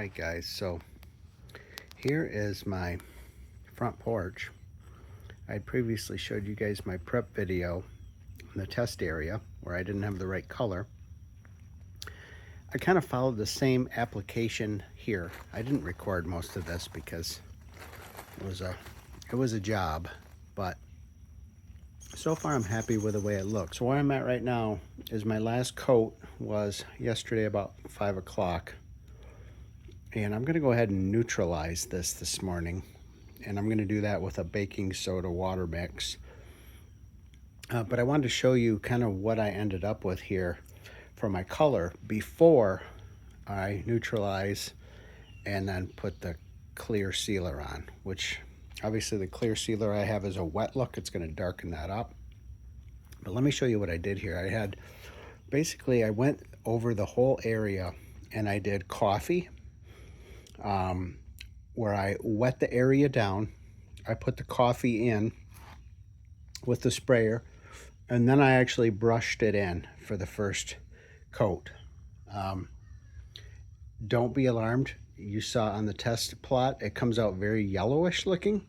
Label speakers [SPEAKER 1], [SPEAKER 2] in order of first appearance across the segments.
[SPEAKER 1] Alright guys, so here is my front porch. I previously showed you guys my prep video in the test area where I didn't have the right color. I kind of followed the same application here. I didn't record most of this because it was a job, but so far I'm happy with the way it looks. So where I'm at right now is my last coat was yesterday about 5 o'clock. And I'm going to go ahead and neutralize this morning. And I'm going to do that with a baking soda water mix. But I wanted to show you kind of what I ended up with here for my color before I neutralize and then put the clear sealer on, which obviously the clear sealer I have is a wet look. It's going to darken that up. But let me show you what I did here. I went over the whole area and I did coffee. Where I wet the area down, I put the coffee in with the sprayer, and then I actually brushed it in for the first coat. Don't be alarmed. You saw on the test plot, it comes out very yellowish looking,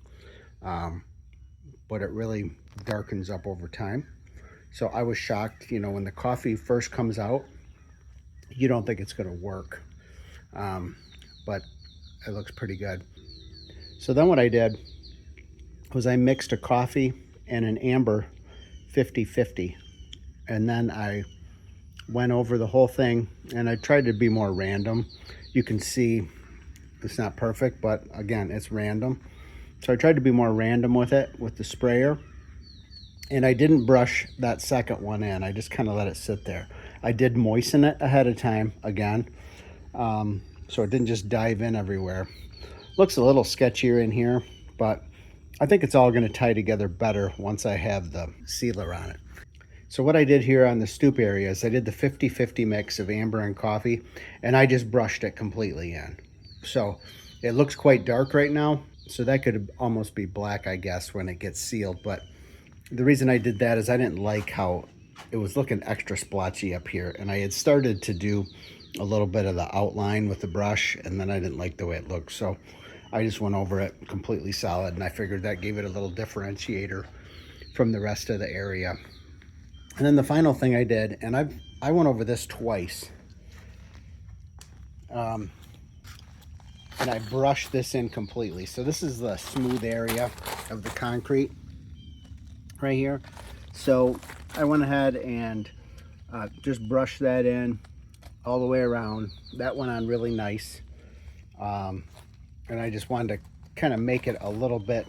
[SPEAKER 1] but it really darkens up over time. So I was shocked, when the coffee first comes out, you don't think it's going to work, but it looks pretty good. So then what I did was I mixed a coffee and an amber 50-50, and then I went over the whole thing and I tried to be more random. You can see it's not perfect, but again, it's random. So I tried to be more random with it with the sprayer, and I didn't brush that second one in. I just kind of let it sit there. I did moisten it ahead of time again, so it didn't just dive in everywhere. Looks a little sketchier in here, but I think it's all going to tie together better once I have the sealer on it. So what I did here on the stoop area is I did the 50-50 mix of amber and coffee, and I just brushed it completely in. So it looks quite dark right now, so that could almost be black, I guess, when it gets sealed. But the reason I did that is I didn't like how it was looking extra splotchy up here, and I had started to do a little bit of the outline with the brush, and then I didn't like the way it looked, so I just went over it completely solid, and I figured that gave it a little differentiator from the rest of the area. And then the final thing I did, and I went over this twice, and I brushed this in completely. So this is the smooth area of the concrete right here. So I went ahead and just brushed that in all the way around. That went on really nice. And I just wanted to kind of make it a little bit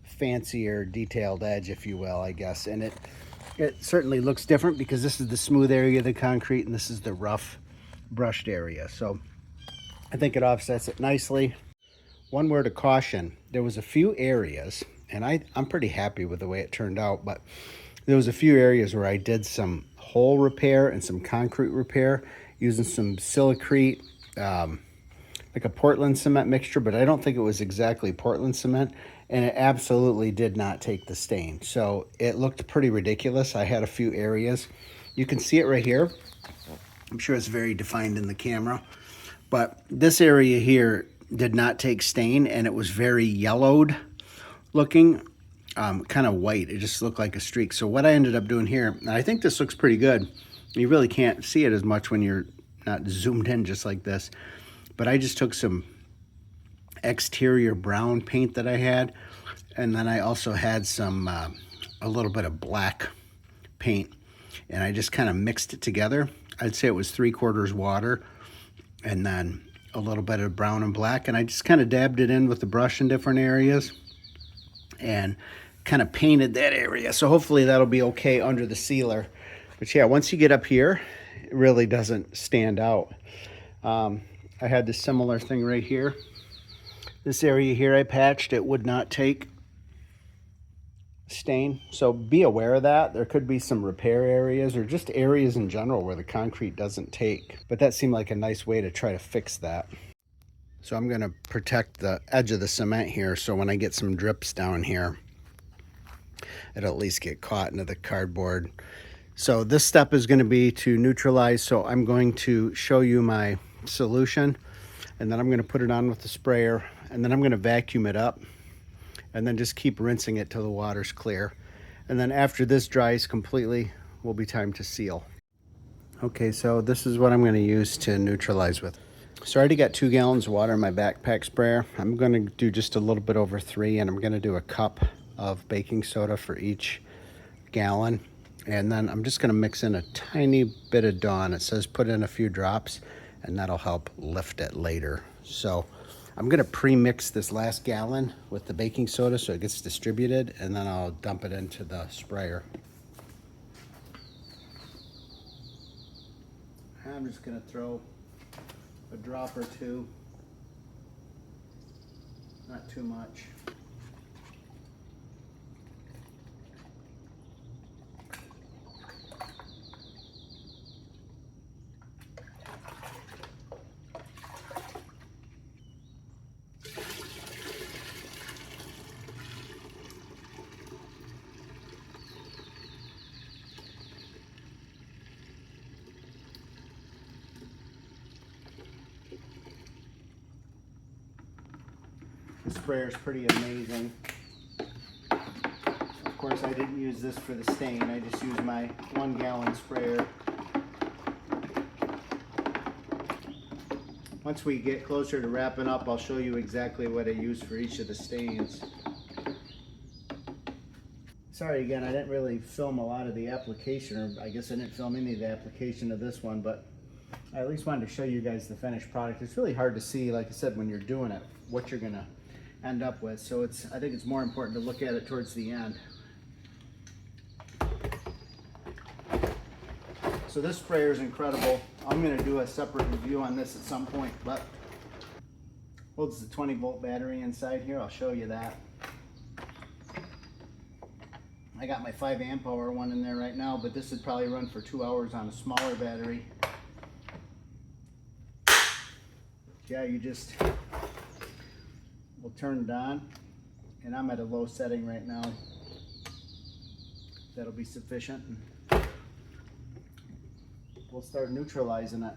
[SPEAKER 1] fancier, detailed edge, if you will, I guess. And it certainly looks different because this is the smooth area of the concrete and this is the rough brushed area. So I think it offsets it nicely. One word of caution, there was a few areas, and I'm pretty happy with the way it turned out, but there was a few areas where I did some hole repair and some concrete repair using some silicrete, like a Portland cement mixture, but I don't think it was exactly Portland cement, and it absolutely did not take the stain. So it looked pretty ridiculous. I had a few areas. You can see it right here. I'm sure it's very defined in the camera, but this area here did not take stain, and it was very yellowed looking, kind of white. It just looked like a streak. So what I ended up doing here, and I think this looks pretty good. You really can't see it as much when you're not zoomed in just like this, but I just took some exterior brown paint that I had, and then I also had some a little bit of black paint, and I just kind of mixed it together. I'd say it was 3/4 water and then a little bit of brown and black, and I just kind of dabbed it in with the brush in different areas and kind of painted that area. So hopefully that'll be okay under the sealer. But yeah, once you get up here, it really doesn't stand out. I had this similar thing right here. This area here I patched, it would not take stain. So be aware of that. There could be some repair areas or just areas in general where the concrete doesn't take. But that seemed like a nice way to try to fix that. So I'm going to protect the edge of the cement here, so when I get some drips down here, it'll at least get caught into the cardboard. So this step is going to be to neutralize. So I'm going to show you my solution, and then I'm going to put it on with the sprayer, and then I'm going to vacuum it up, and then just keep rinsing it till the water's clear. And then after this dries completely, will be time to seal. Okay, so this is what I'm going to use to neutralize with. So I already got 2 gallons of water in my backpack sprayer. I'm going to do just a little bit over 3, and I'm going to do a cup of baking soda for each gallon. And then I'm just going to mix in a tiny bit of Dawn. It says put in a few drops, and that'll help lift it later. So I'm going to pre-mix this last gallon with the baking soda so it gets distributed, and then I'll dump it into the sprayer. I'm just going to throw a drop or 2, not too much. The sprayer is pretty amazing. Of course, I didn't use this for the stain. I just used my 1 gallon sprayer. Once we get closer to wrapping up, I'll show you exactly what I used for each of the stains. Sorry again, I didn't really film a lot of the application, or I guess I didn't film any of the application of this one, but I at least wanted to show you guys the finished product. It's really hard to see, like I said, when you're doing it, what you're gonna end up with. So I think it's more important to look at it towards the end. So this sprayer is incredible. I'm going to do a separate review on this at some point, but holds the 20-volt battery inside here. I'll show you that. I got my 5 amp hour one in there right now, but this would probably run for 2 hours on a smaller battery. Yeah, you just will turn it on, and I'm at a low setting right now. That'll be sufficient. We'll start neutralizing it.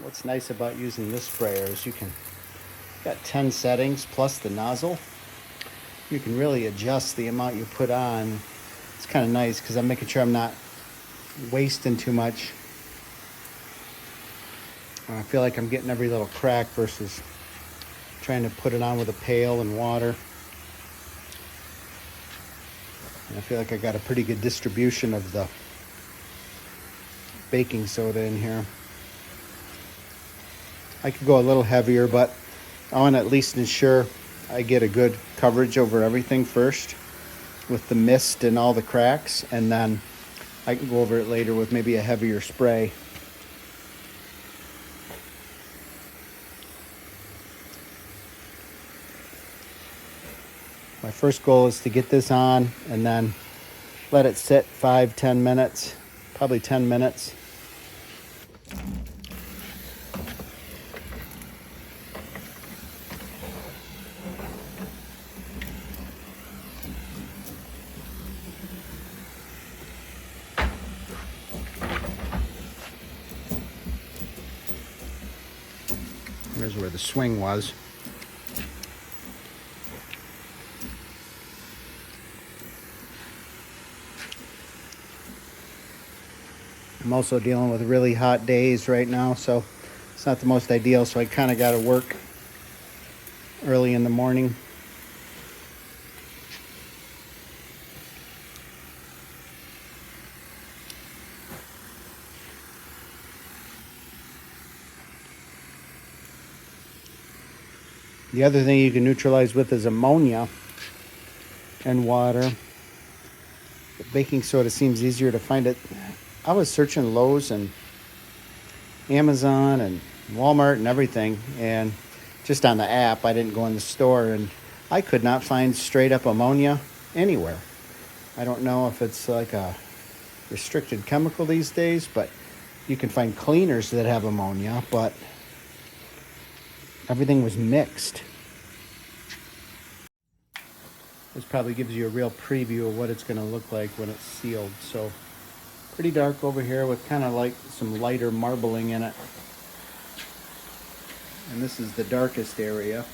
[SPEAKER 1] What's nice about using this sprayer is you can, got 10 settings plus the nozzle. You can really adjust the amount you put on. It's kind of nice because I'm making sure I'm not wasting too much. I feel like I'm getting every little crack versus trying to put it on with a pail and water. And I feel like I got a pretty good distribution of the baking soda in here. I could go a little heavier, but I want to at least ensure I get a good coverage over everything first with the mist and all the cracks, and then I can go over it later with maybe a heavier spray. My first goal is to get this on and then let it sit 5-10 minutes, probably 10 minutes. There's where the swing was. I'm also dealing with really hot days right now, so it's not the most ideal, so I kind of got to work early in the morning. The other thing you can neutralize with is ammonia and water. The baking soda seems easier to find it. I was searching Lowe's, and Amazon and Walmart and everything, and just on the app. I didn't go in the store, and I could not find straight up ammonia anywhere. I don't know if it's like a restricted chemical these days, but you can find cleaners that have ammonia, but everything was mixed. This probably gives you a real preview of what it's going to look like when it's sealed. So pretty dark over here with kind of like some lighter marbling in it. And this is the darkest area.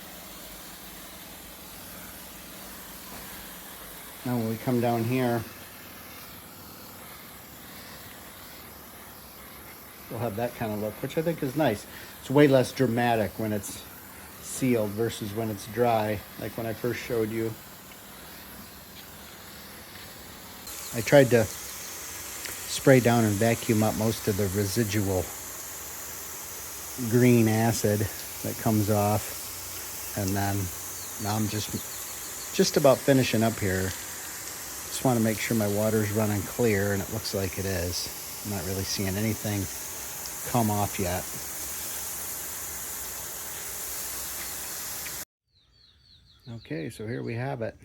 [SPEAKER 1] Now when we come down here, we'll have that kind of look, which I think is nice. It's way less dramatic when it's sealed versus when it's dry, like when I first showed you. I tried to spray down and vacuum up most of the residual green acid that comes off, and then now I'm just about finishing up here. Just want to make sure my water's running clear, and it looks like it is. I'm not really seeing anything come off yet. Okay, so here we have it.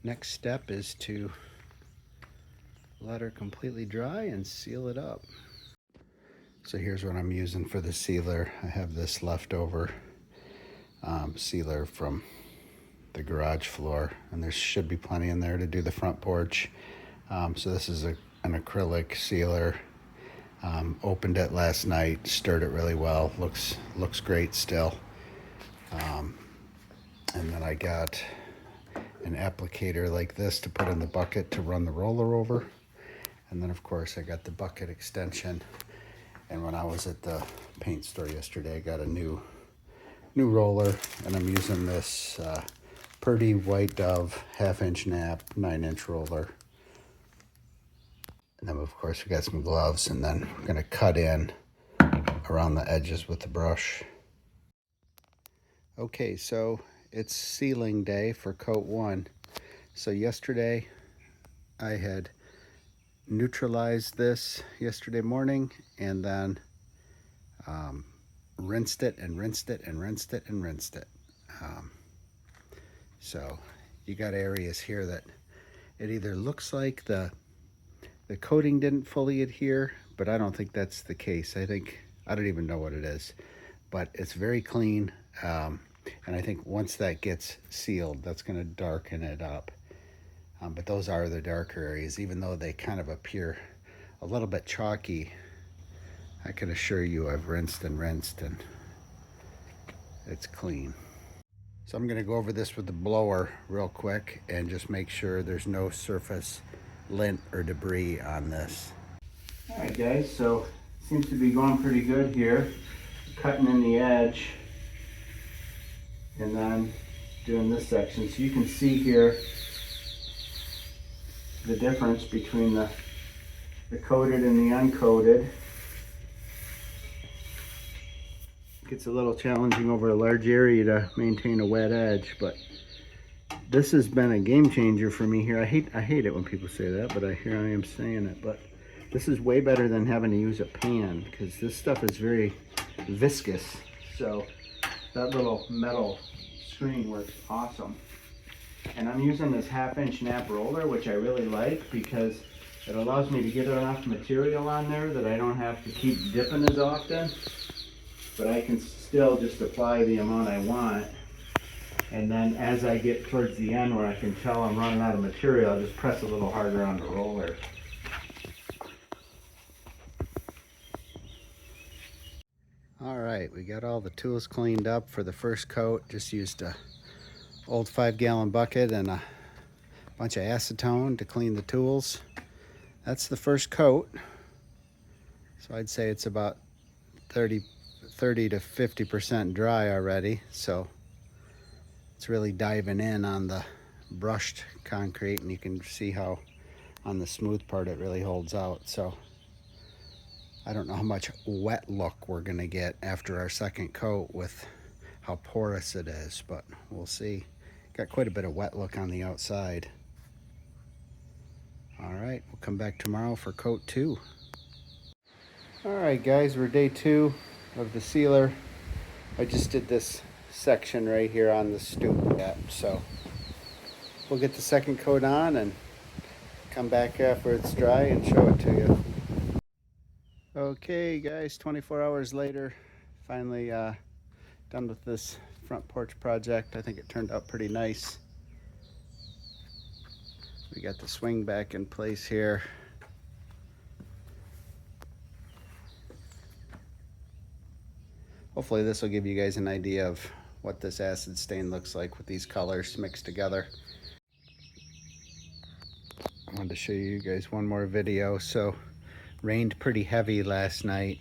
[SPEAKER 1] Next step is to let her completely dry and seal it up. So here's what I'm using for the sealer. I have this leftover sealer from the garage floor, and there should be plenty in there to do the front porch. So this is an acrylic sealer. Opened it last night, stirred it really well. Looks great still. And then I got an applicator like this to put in the bucket to run the roller over. And then of course I got the bucket extension. And when I was at the paint store yesterday, I got a new roller, and I'm using this Purdy White Dove 1/2-inch nap 9-inch roller. And then of course we got some gloves, and then we're gonna cut in around the edges with the brush. Okay, so it's sealing day for coat 1. So yesterday I had neutralized this yesterday morning, and then rinsed it and rinsed it and rinsed it and rinsed it. So you got areas here that it either looks like the coating didn't fully adhere, but I don't think that's the case. I don't even know what it is, but it's very clean. And I think once that gets sealed, that's going to darken it up. But those are the darker areas, even though they kind of appear a little bit chalky. I can assure you I've rinsed and rinsed, and it's clean. So I'm going to go over this with the blower real quick and just make sure there's no surface lint or debris on this. All right, guys, so it seems to be going pretty good here. Cutting in the edge and then doing this section. So you can see here the difference between the coated and the uncoated. It gets a little challenging over a large area to maintain a wet edge, but this has been a game changer for me here. I hate it when people say that, but here I am saying it. But this is way better than having to use a pan, because this stuff is very viscous. So that little metal screen works awesome. And I'm using this 1/2-inch nap roller, which I really like because it allows me to get enough material on there that I don't have to keep dipping as often, but I can still just apply the amount I want. And then as I get towards the end where I can tell I'm running out of material, I'll just press a little harder on the roller. All right, we got all the tools cleaned up for the first coat. Just used a old 5-gallon bucket and a bunch of acetone to clean the tools. That's the first coat. So I'd say it's about 30 to 50% dry already. So it's really diving in on the brushed concrete, and you can see how on the smooth part it really holds out. So I don't know how much wet look we're gonna get after our second coat with how porous it is, but we'll see. Got quite a bit of wet look on the outside. All right, we'll come back tomorrow for coat 2. Alright guys, we're day 2 of the sealer. I just did this section right here on the stoop yet, so we'll get the second coat on and come back after it's dry and show it to you. Okay guys, 24 hours later, finally done with this front porch project. I think it turned out pretty nice. We got the swing back in place here. Hopefully this will give you guys an idea of what this acid stain looks like with these colors mixed together. I wanted to show you guys one more video. So rained pretty heavy last night.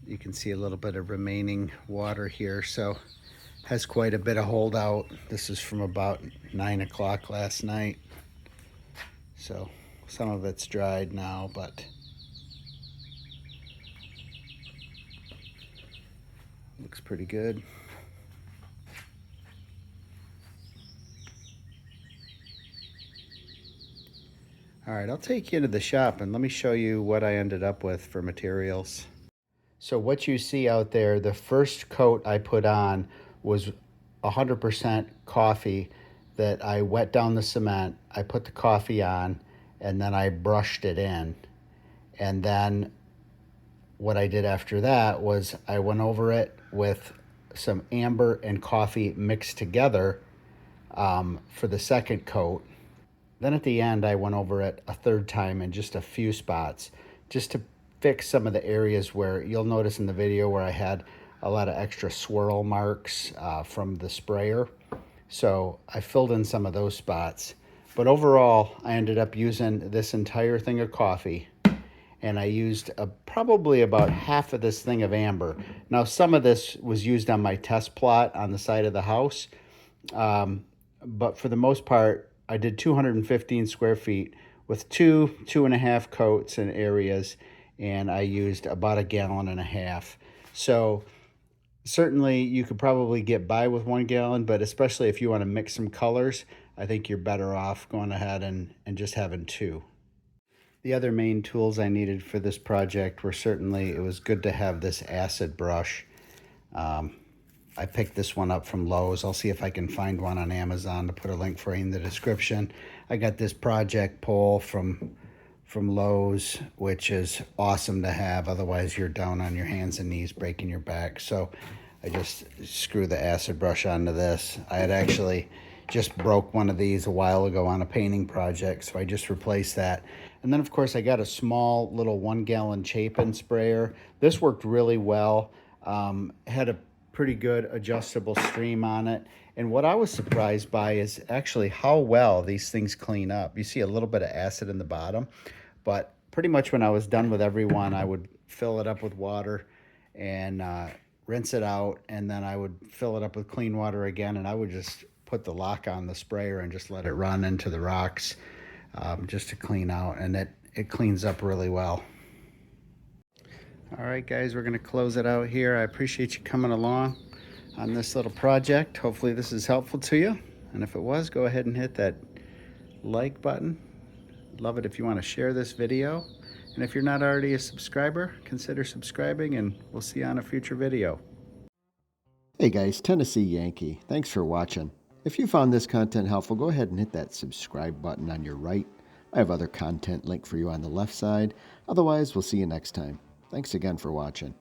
[SPEAKER 1] You can see a little bit of remaining water here, so has quite a bit of holdout. This is from about 9 o'clock last night. So some of it's dried now, but looks pretty good. All right, I'll take you into the shop and let me show you what I ended up with for materials. So what you see out there, the first coat I put on was 100% coffee that I wet down the cement. I put the coffee on and then I brushed it in. And then what I did after that was I went over it with some amber and coffee mixed together for the second coat. Then at the end, I went over it a third time in just a few spots, just to fix some of the areas where you'll notice in the video where I had a lot of extra swirl marks from the sprayer. So I filled in some of those spots. But overall, I ended up using this entire thing of coffee, and I used probably about half of this thing of amber. Now, some of this was used on my test plot on the side of the house, but for the most part, I did 215 square feet with 2.5 coats in areas, and I used about 1.5 gallons. So certainly you could probably get by with 1 gallon, but especially if you want to mix some colors, I think you're better off going ahead and just having 2. The other main tools I needed for this project were certainly, it was good to have this acid brush. I picked this one up from Lowe's. I'll see if I can find one on Amazon to put a link for you in the description. I got this project pole from Lowe's, which is awesome to have. Otherwise, you're down on your hands and knees breaking your back. So I just screw the acid brush onto this. I had actually just broke one of these a while ago on a painting project, so I just replaced that. And then, of course, I got a small little 1 gallon Chapin sprayer. This worked really well. Had a pretty good adjustable stream on it. And what I was surprised by is actually how well these things clean up. You see a little bit of acid in the bottom, but pretty much when I was done with every one, I would fill it up with water and rinse it out, and then I would fill it up with clean water again, and I would just put the lock on the sprayer and just let it run into the rocks just to clean out, and it cleans up really well. All right, guys, we're going to close it out here. I appreciate you coming along on this little project. Hopefully this is helpful to you, and if it was, go ahead and hit that like button. Love it if you want to share this video, and if you're not already a subscriber, consider subscribing, and we'll see you on a future video.
[SPEAKER 2] Hey guys, Tennessee Yankee. Thanks for watching. If you found this content helpful, go ahead and hit that subscribe button on your right. I have other content linked for you on the left side. Otherwise, we'll see you next time. Thanks again for watching.